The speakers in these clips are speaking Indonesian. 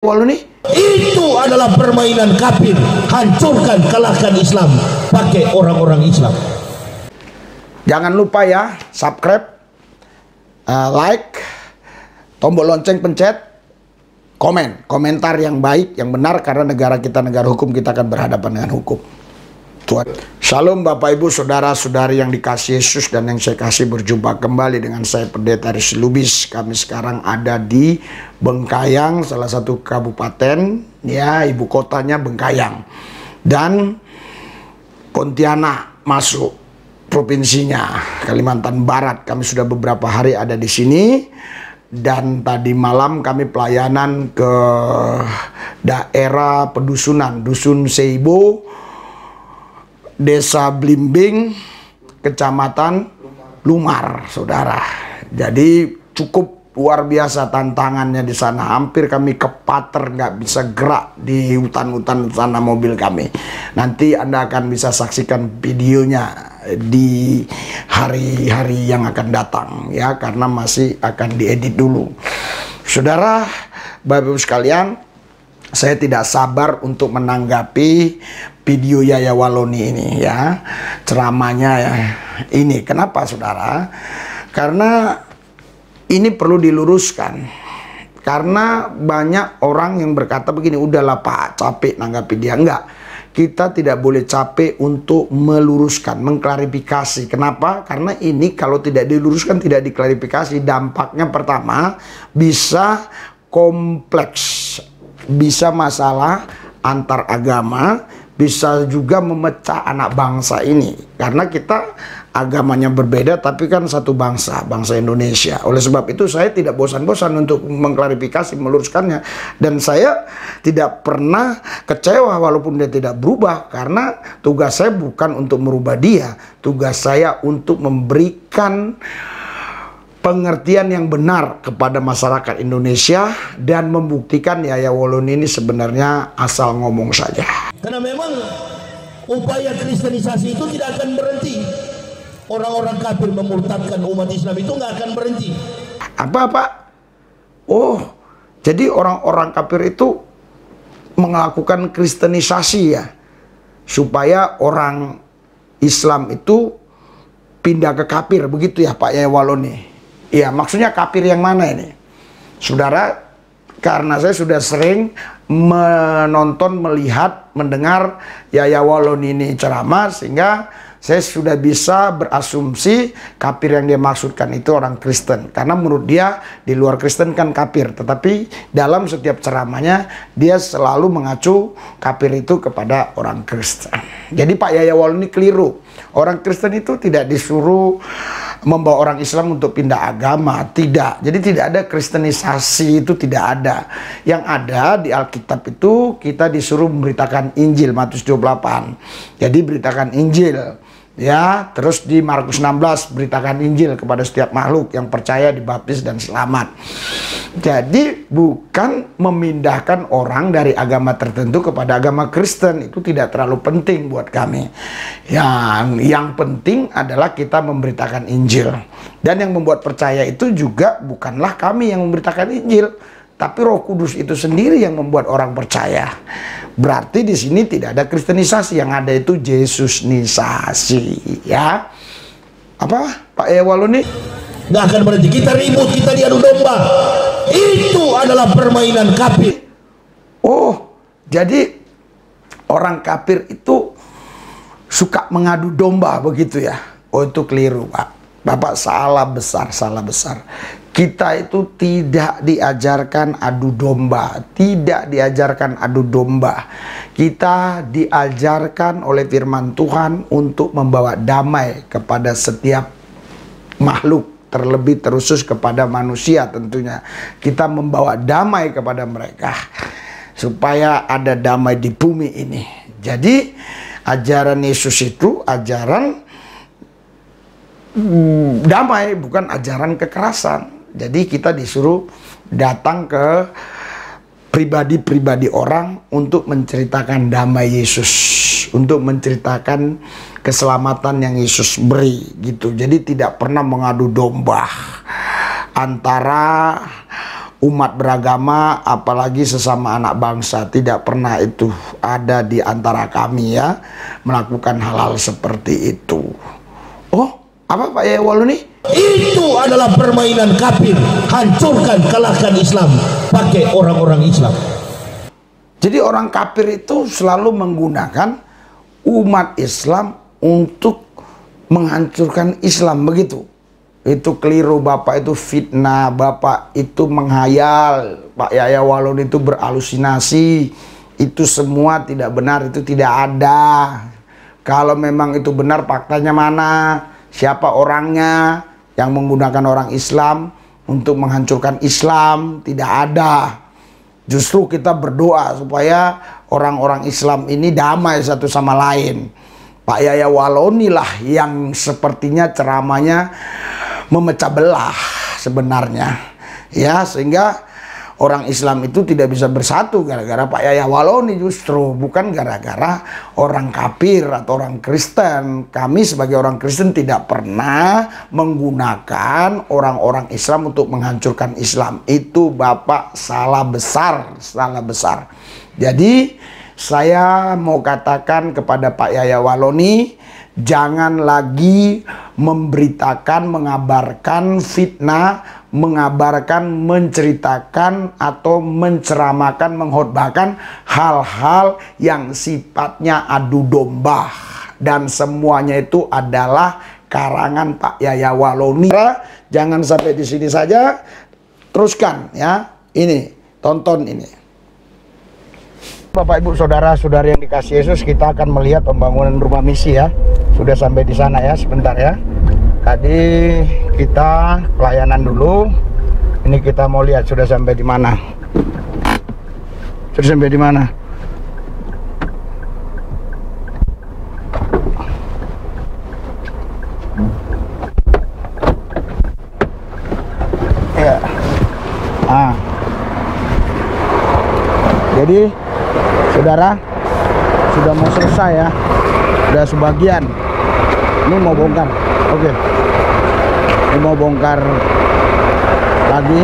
Walau nih, itu adalah permainan kafir. Hancurkan, kalahkan Islam pakai orang-orang Islam. jangan lupa ya, subscribe, like, tombol lonceng pencet, komentar yang baik, yang benar, karena negara kita negara hukum, kita akan berhadapan dengan hukum. Tuhan. Shalom Bapak Ibu Saudara-saudari yang dikasihi Yesus dan yang saya kasih, berjumpa kembali dengan saya Pendeta Aris Lubis. Kami sekarang ada di Bengkayang, salah satu kabupaten, ya ibu kotanya Bengkayang. Dan Pontianak masuk provinsinya Kalimantan Barat. Kami sudah beberapa hari ada di sini. Dan tadi malam kami pelayanan ke daerah pedusunan, Dusun Seibo, Desa Blimbing, Kecamatan Lumar, saudara. Jadi cukup luar biasa tantangannya di sana. Hampir kami kepater, nggak bisa gerak di hutan-hutan sana mobil kami. Nanti Anda akan bisa saksikan videonya di hari-hari yang akan datang, ya, karena masih akan diedit dulu. Saudara, Bapak Ibu sekalian, saya tidak sabar untuk menanggapi video Yaya Waloni ini, ya, ceramahnya ya. Ini kenapa, saudara? Karena ini perlu diluruskan. Karena banyak orang yang berkata begini, udahlah Pak, capek nanggapi dia. Enggak, kita tidak boleh capek untuk meluruskan, mengklarifikasi. Kenapa? Karena ini kalau tidak diluruskan, tidak diklarifikasi, dampaknya pertama bisa kompleks, bisa masalah antar agama, bisa juga memecah anak bangsa ini. Karena kita agamanya berbeda, tapi kan satu bangsa, bangsa Indonesia. Oleh sebab itu saya tidak bosan-bosan untuk mengklarifikasi, meluruskannya. Dan saya tidak pernah kecewa walaupun dia tidak berubah. Karena tugas saya bukan untuk merubah dia. Tugas saya untuk memberikan pengertian yang benar kepada masyarakat Indonesia dan membuktikan Yaya Waloni ini sebenarnya asal ngomong saja. Karena memang upaya kristenisasi itu tidak akan berhenti. Orang-orang kafir memurtadkan umat Islam itu nggak akan berhenti. Apa? Oh, jadi orang-orang kafir itu melakukan kristenisasi ya, supaya orang Islam itu pindah ke kafir, begitu ya Pak Yaya Waloni? Iya, maksudnya kafir yang mana ini? Saudara, karena saya sudah sering menonton, melihat, mendengar Yaya Waloni ini ceramah, sehingga saya sudah bisa berasumsi kafir yang dia maksudkan itu orang Kristen. Karena menurut dia di luar Kristen kan kafir, tetapi dalam setiap ceramahnya dia selalu mengacu kafir itu kepada orang Kristen. Jadi Pak Yaya Waloni keliru. Orang Kristen itu tidak disuruh membawa orang Islam untuk pindah agama, tidak. Jadi tidak ada kristenisasi, itu tidak ada. Yang ada di Alkitab itu kita disuruh memberitakan Injil, Matius 28. Jadi beritakan Injil, ya. Terus di Markus 16 beritakan Injil kepada setiap makhluk yang percaya, dibaptis dan selamat. Jadi bukan memindahkan orang dari agama tertentu kepada agama Kristen, itu tidak terlalu penting buat kami. Yang penting adalah kita memberitakan Injil. Dan yang membuat percaya itu juga bukanlah kami yang memberitakan Injil, tapi Roh Kudus itu sendiri yang membuat orang percaya. Berarti di sini tidak ada kristenisasi, yang ada itu Yesusnisasi, ya. Apa Pak Yaya Waloni? Nggak akan berhenti. Kita ribut, kita diadu domba. Itu adalah permainan kafir. Oh, jadi orang kafir itu suka mengadu domba, begitu ya? Oh, itu keliru Pak. Bapak salah besar, salah besar. Kita itu tidak diajarkan adu domba, tidak diajarkan adu domba. Kita diajarkan oleh firman Tuhan untuk membawa damai kepada setiap makhluk, terlebih terusus kepada manusia tentunya. Kita membawa damai kepada mereka supaya ada damai di bumi ini. Jadi ajaran Yesus itu ajaran damai, bukan ajaran kekerasan. Jadi kita disuruh datang ke pribadi-pribadi orang untuk menceritakan damai Yesus, untuk menceritakan keselamatan yang Yesus beri, gitu. Jadi tidak pernah mengadu domba antara umat beragama, apalagi sesama anak bangsa. Tidak pernah itu ada di antara kami ya, melakukan hal-hal seperti itu. Oh, apa Pak Yaya Waloni? Itu adalah permainan kafir. Hancurkan, kalahkan Islam pakai orang-orang Islam. Jadi orang kafir itu selalu menggunakan umat Islam untuk menghancurkan Islam, begitu. Itu keliru Bapak, itu fitnah, Bapak itu menghayal, Pak Yaya Waloni itu berhalusinasi. Itu semua tidak benar, itu tidak ada. Kalau memang itu benar, faktanya mana? Siapa orangnya yang menggunakan orang Islam untuk menghancurkan Islam? Tidak ada. Justru kita berdoa supaya orang-orang Islam ini damai satu sama lain. Pak Yaya Waloni lah yang sepertinya ceramahnya memecah belah sebenarnya, ya, sehingga orang Islam itu tidak bisa bersatu gara-gara Pak Yaya Waloni, justru bukan gara-gara orang kafir atau orang Kristen. Kami sebagai orang Kristen tidak pernah menggunakan orang-orang Islam untuk menghancurkan Islam. Itu Bapak salah besar, salah besar. Jadi saya mau katakan kepada Pak Yaya Waloni, jangan lagi memberitakan, mengabarkan fitnah, mengabarkan, menceritakan atau menceramakan, mengkhotbahkan hal-hal yang sifatnya adu domba. Dan semuanya itu adalah karangan Pak Yaya Waloni. Jangan sampai di sini saja, teruskan ya. Ini, tonton ini. Bapak Ibu Saudara-saudari yang dikasihi Yesus, kita akan melihat pembangunan rumah misi ya. Sudah sampai di sana ya, sebentar ya. Tadi kita pelayanan dulu. Ini kita mau lihat sudah sampai di mana. Sudah sampai di mana? Ya. Jadi saudara, sudah mau selesai ya, sudah sebagian. Ini mau bongkar, oke. Ini mau bongkar lagi.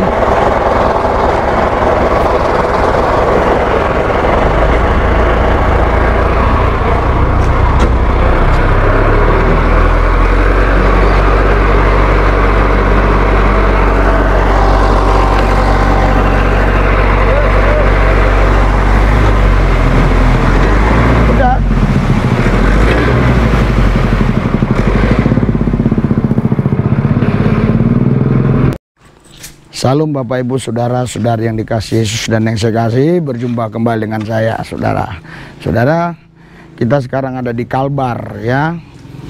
Salam Bapak Ibu Saudara-saudari yang dikasihi Yesus dan yang saya kasih, berjumpa kembali dengan saya saudara. Saudara, kita sekarang ada di Kalbar ya.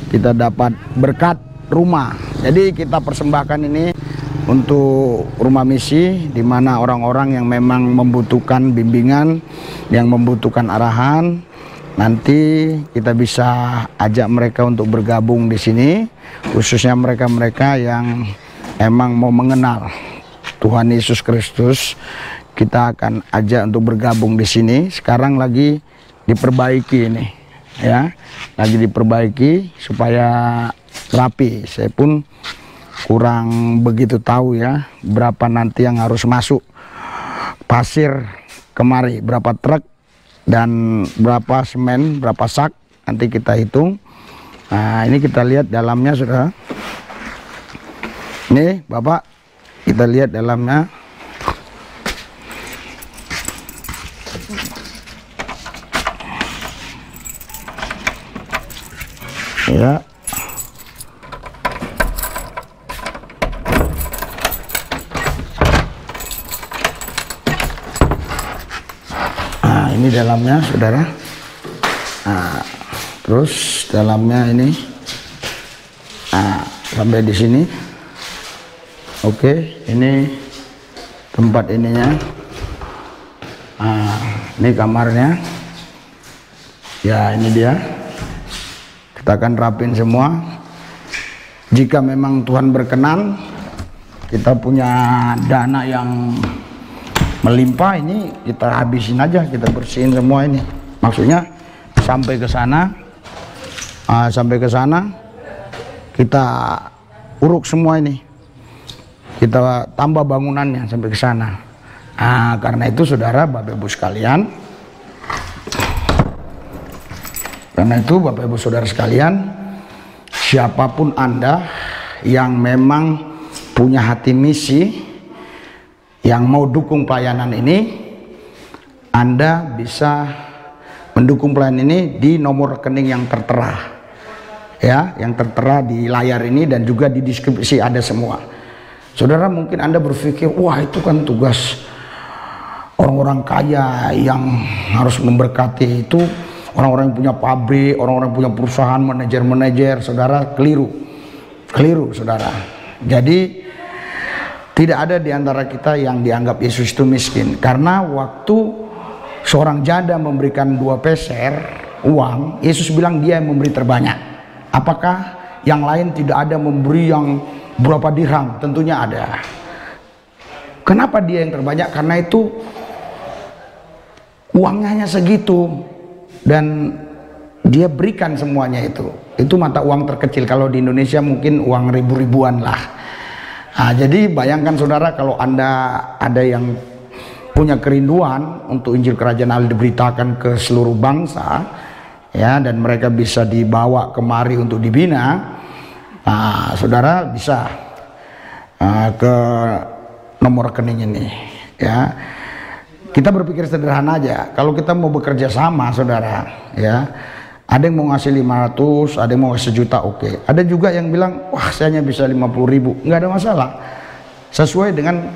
Kita dapat berkat rumah. Jadi kita persembahkan ini untuk rumah misi, di mana orang-orang yang memang membutuhkan bimbingan, yang membutuhkan arahan, nanti kita bisa ajak mereka untuk bergabung di sini, khususnya mereka-mereka yang emang mau mengenal Tuhan Yesus Kristus. Kita akan ajak untuk bergabung di sini. Sekarang lagi diperbaiki ini ya, lagi diperbaiki supaya rapi. Saya pun kurang begitu tahu ya berapa nanti yang harus masuk pasir kemari, berapa truk dan berapa semen, berapa sak, nanti kita hitung. Nah ini kita lihat dalamnya saudara. Ini Bapak, kita lihat dalamnya. Ya. Nah, ini dalamnya, saudara. Nah, terus dalamnya ini. Nah, sampai di sini. Oke, ini tempat ininya. Nah, ini kamarnya. Ya, ini dia. Kita akan rapin semua. Jika memang Tuhan berkenan, kita punya dana yang melimpah, ini kita habisin aja, kita bersihin semua ini. Maksudnya sampai ke sana, kita uruk semua ini. Kita tambah bangunannya sampai ke sana. Nah, karena itu saudara, Bapak Ibu sekalian, saudara sekalian, siapapun Anda yang memang punya hati misi, yang mau dukung pelayanan ini, Anda bisa mendukung pelayanan ini di nomor rekening yang tertera, ya, yang tertera di layar ini dan juga di deskripsi ada semua. Saudara, mungkin Anda berpikir, wah itu kan tugas orang-orang kaya yang harus memberkati, itu orang-orang yang punya pabrik, orang-orang yang punya perusahaan, manajer-manajer. Saudara, keliru saudara. Jadi tidak ada di antara kita yang dianggap Yesus itu miskin, karena waktu seorang janda memberikan 2 peser uang, Yesus bilang dia yang memberi terbanyak. Apakah yang lain tidak ada memberi yang berapa dirham? Tentunya ada. Kenapa dia yang terbanyak? Karena itu uangnya hanya segitu dan dia berikan semuanya itu. Itu mata uang terkecil. Kalau di Indonesia mungkin uang ribu-ribuan lah. Nah, jadi bayangkan saudara, kalau Anda ada yang punya kerinduan untuk Injil Kerajaan Allah diberitakan ke seluruh bangsa, ya, dan mereka bisa dibawa kemari untuk dibina. Nah, saudara bisa ke nomor rekening ini, ya. Kita berpikir sederhana aja. Kalau kita mau bekerja sama, saudara, ya, ada yang mau ngasih 500, ada yang mau ngasih 1 juta, oke. Ada juga yang bilang, wah saya hanya bisa 50.000, nggak ada masalah. Sesuai dengan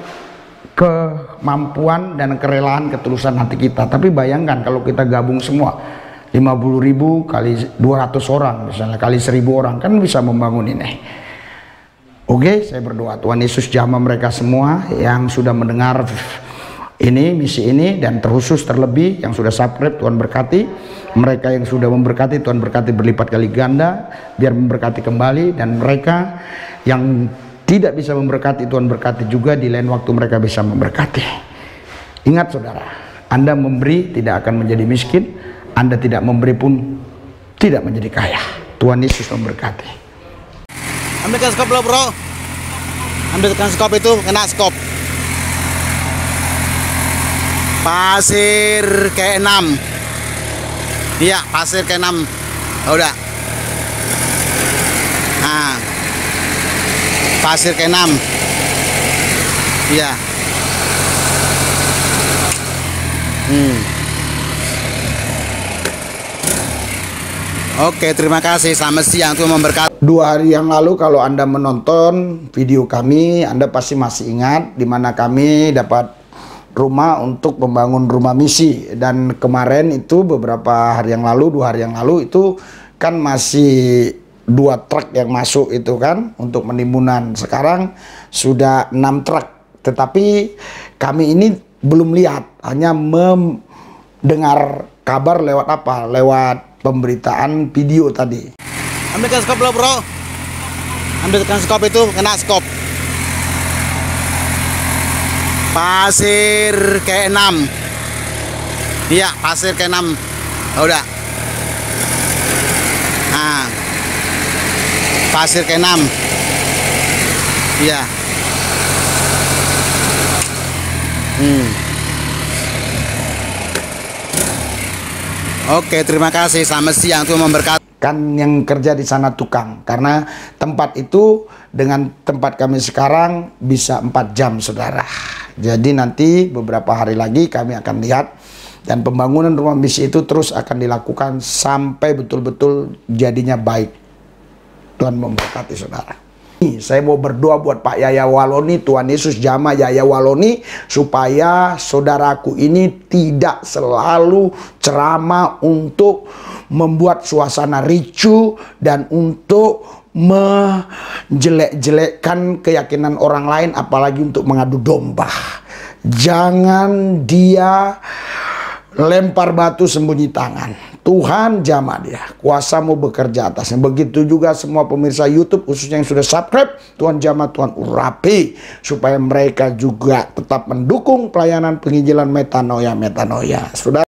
kemampuan dan kerelaan, ketulusan hati kita. Tapi bayangkan kalau kita gabung semua, 50.000 kali 200 orang, misalnya kali 1.000 orang, kan bisa membangun ini. Oke, saya berdoa Tuhan Yesus jamah mereka semua yang sudah mendengar ini, misi ini, dan terkhusus terlebih yang sudah subscribe, Tuhan berkati. Mereka yang sudah memberkati, Tuhan berkati berlipat kali ganda, biar memberkati kembali. Dan mereka yang tidak bisa memberkati, Tuhan berkati juga, di lain waktu mereka bisa memberkati. Ingat saudara, Anda memberi tidak akan menjadi miskin, Anda tidak memberi pun tidak menjadi kaya. Tuhan Yesus memberkati. Ambilkan skop lo bro, ambilkan skop itu, kena skop. Pasir ke-6. Iya, pasir ke-6. Oh, udah. Nah, pasir ke-6. Iya. Oke, terima kasih. Selamat siang, Tuhan memberkati. 2 hari yang lalu kalau Anda menonton video kami, Anda pasti masih ingat di mana kami dapat rumah untuk membangun rumah misi. Dan kemarin itu beberapa hari yang lalu, 2 hari yang lalu itu kan masih 2 truk yang masuk itu kan untuk penimbunan. Sekarang sudah 6 truk, tetapi kami ini belum lihat, hanya mendengar kabar lewat apa? Lewat pemberitaan video tadi. Ambilkan skop lo bro, ambilkan skop itu, kena skop. Pasir ke-6. Iya, pasir ke-6. Oh, udah. Nah, pasir ke-6. Iya. Oke, terima kasih. Selamat siang, Tuhan memberkati. Kan yang kerja di sana tukang, karena tempat itu dengan tempat kami sekarang bisa 4 jam saudara. Jadi nanti beberapa hari lagi kami akan lihat, dan pembangunan rumah misi itu terus akan dilakukan sampai betul-betul jadinya baik. Tuhan memberkati saudara. Saya mau berdoa buat Pak Yaya Waloni, Tuhan Yesus jamah Yaya Waloni, supaya saudaraku ini tidak selalu ceramah untuk membuat suasana ricu dan untuk menjelek-jelekkan keyakinan orang lain, apalagi untuk mengadu domba. Jangan dia lempar batu sembunyi tangan. Tuhan jamah dia, kuasamu bekerja atasnya. Begitu juga semua pemirsa YouTube khususnya yang sudah subscribe, Tuhan jamah, Tuhan urapi supaya mereka juga tetap mendukung pelayanan penginjilan metanoia. Sudah